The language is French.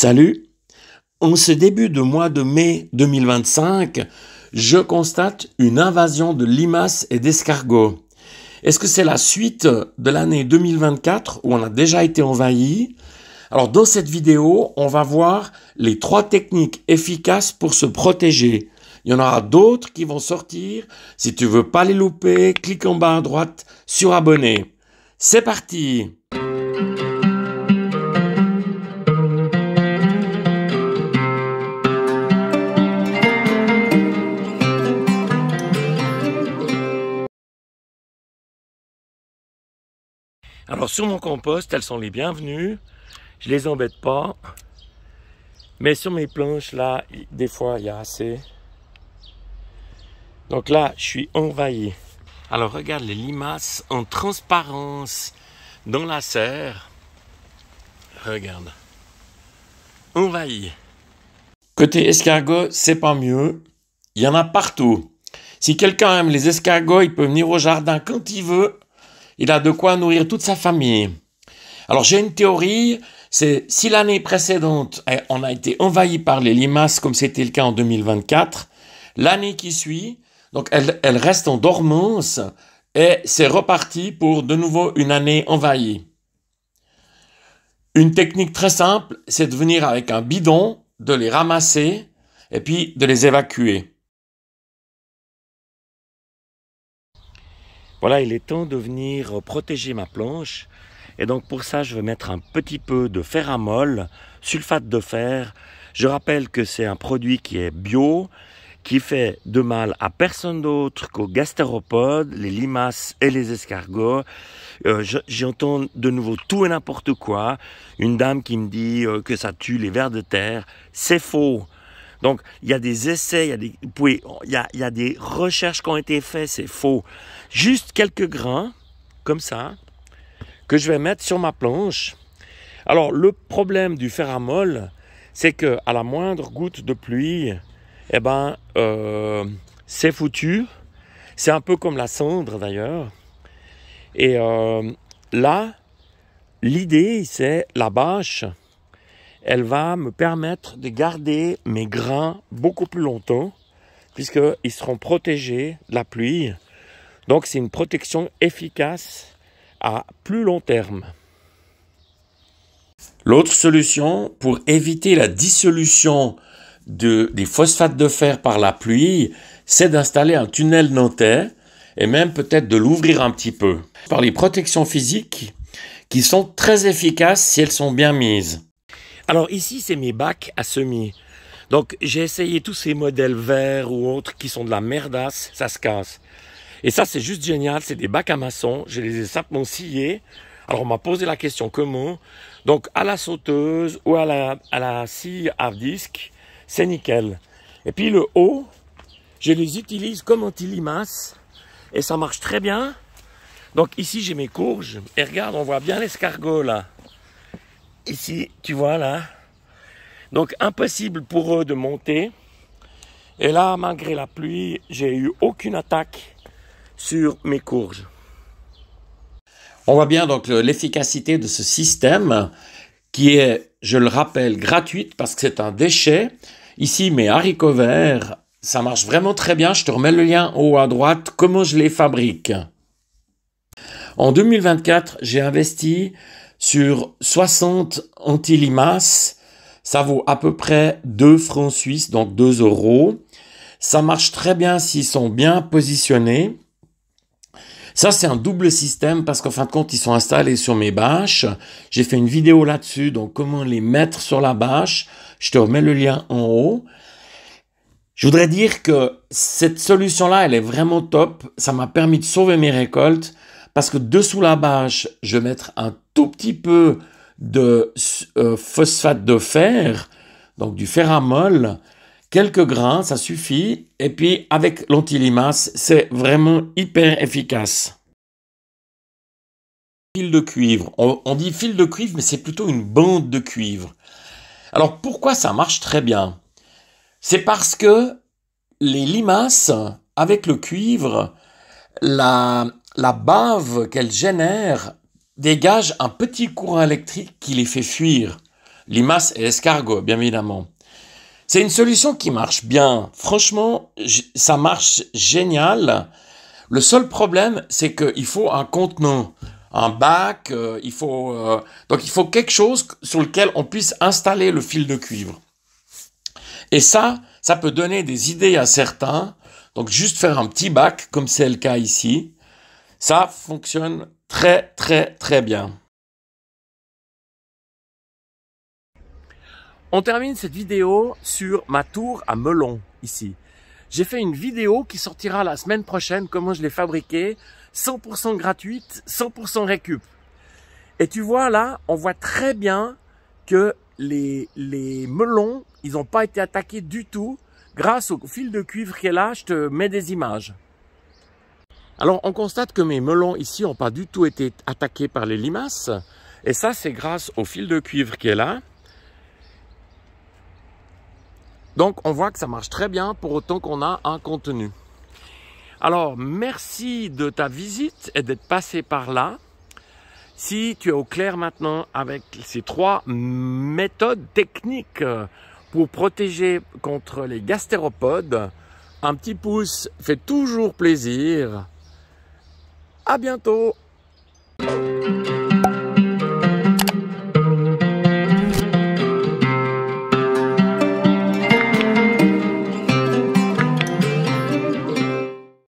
Salut! En ce début de mois de mai 2025, je constate une invasion de limaces et d'escargots. Est-ce que c'est la suite de l'année 2024 où on a déjà été envahi? Alors dans cette vidéo, on va voir les 3 techniques efficaces pour se protéger. Il y en aura d'autres qui vont sortir. Si tu veux pas les louper, clique en bas à droite sur abonner. C'est parti! Alors sur mon compost, elles sont les bienvenues, je les embête pas, mais sur mes planches là, des fois il y a assez. Donc là, je suis envahi. Alors regarde les limaces en transparence dans la serre. Regarde, envahi. Côté escargot, c'est pas mieux, il y en a partout. Si quelqu'un aime les escargots, il peut venir au jardin quand il veut. Il a de quoi nourrir toute sa famille. Alors j'ai une théorie, c'est si l'année précédente, on a été envahi par les limaces comme c'était le cas en 2024, l'année qui suit, donc elle reste en dormance et c'est reparti pour de nouveau une année envahie. Une technique très simple, c'est de venir avec un bidon, de les ramasser et puis de les évacuer. Voilà, il est temps de venir protéger ma planche. Et donc pour ça, je vais mettre un petit peu de ferramol, sulfate de fer. Je rappelle que c'est un produit qui est bio, qui fait de mal à personne d'autre qu'aux gastéropodes, les limaces et les escargots. J'entends de nouveau tout et n'importe quoi. Une dame qui me dit que ça tue les vers de terre. C'est faux. Donc, il y a des essais, il y a des recherches qui ont été faites, c'est faux. Juste quelques grains, comme ça, que je vais mettre sur ma planche. Alors, le problème du ferramol, c'est que à la moindre goutte de pluie, c'est foutu. C'est un peu comme la cendre, d'ailleurs. Et là, l'idée, c'est la bâche. Elle va me permettre de garder mes grains beaucoup plus longtemps, puisqu'ils seront protégés de la pluie. Donc c'est une protection efficace à plus long terme. L'autre solution, pour éviter la dissolution des phosphates de fer par la pluie, c'est d'installer un tunnel nantais et même peut-être de l'ouvrir un petit peu. Par les protections physiques qui sont très efficaces si elles sont bien mises. Alors ici, c'est mes bacs à semis. Donc j'ai essayé tous ces modèles verts ou autres qui sont de la merdasse, ça se casse. Et ça, c'est juste génial, c'est des bacs à maçon, je les ai simplement sciés. Alors on m'a posé la question comment. Donc à la sauteuse ou à la scie à disque, c'est nickel. Et puis le haut, je les utilise comme anti-limaces et ça marche très bien. Donc ici, j'ai mes courges et regarde, on voit bien l'escargot là. Ici, tu vois là. Donc, impossible pour eux de monter. Et là, malgré la pluie, j'ai eu aucune attaque sur mes courges. On voit bien donc l'efficacité de ce système qui est, je le rappelle, gratuite parce que c'est un déchet. Ici, mes haricots verts, ça marche vraiment très bien. Je te remets le lien en haut à droite, comment je les fabrique. En 2024, j'ai investi sur 60 anti-limaces, ça vaut à peu près 2 francs suisses, donc 2 euros. Ça marche très bien s'ils sont bien positionnés. Ça, c'est un double système parce qu'en fin de compte, ils sont installés sur mes bâches. J'ai fait une vidéo là-dessus, donc comment les mettre sur la bâche. Je te remets le lien en haut. Je voudrais dire que cette solution-là, elle est vraiment top. Ça m'a permis de sauver mes récoltes. Parce que dessous la bâche, je vais mettre un tout petit peu de phosphate de fer, donc du ferramol, quelques grains, ça suffit. Et puis avec l'anti-limace, c'est vraiment hyper efficace. Fil de cuivre. On dit fil de cuivre, mais c'est plutôt une bande de cuivre. Alors pourquoi ça marche très bien? C'est parce que les limaces, avec le cuivre, la bave qu'elles génèrent dégage un petit courant électrique qui les fait fuir. limaces et escargots, bien évidemment. C'est une solution qui marche bien. Franchement, ça marche génial. Le seul problème, c'est qu'il faut un contenant, un bac, donc il faut quelque chose sur lequel on puisse installer le fil de cuivre. Et ça peut donner des idées à certains. Donc juste faire un petit bac, comme c'est le cas ici, ça fonctionne très très très bien. On termine cette vidéo sur ma tour à melon, ici. J'ai fait une vidéo qui sortira la semaine prochaine, comment je l'ai fabriquée, 100% gratuite, 100% récup. Et tu vois là, on voit très bien que les melons, ils n'ont pas été attaqués du tout. Grâce au fil de cuivre qui est là, je te mets des images. Alors, on constate que mes melons ici n'ont pas du tout été attaqués par les limaces. Et ça, c'est grâce au fil de cuivre qui est là. Donc, on voit que ça marche très bien pour autant qu'on a un contenu. Alors, merci de ta visite et d'être passé par là. Si tu es au clair maintenant avec ces 3 méthodes techniques pour protéger contre les gastéropodes, un petit pouce fait toujours plaisir. À bientôt!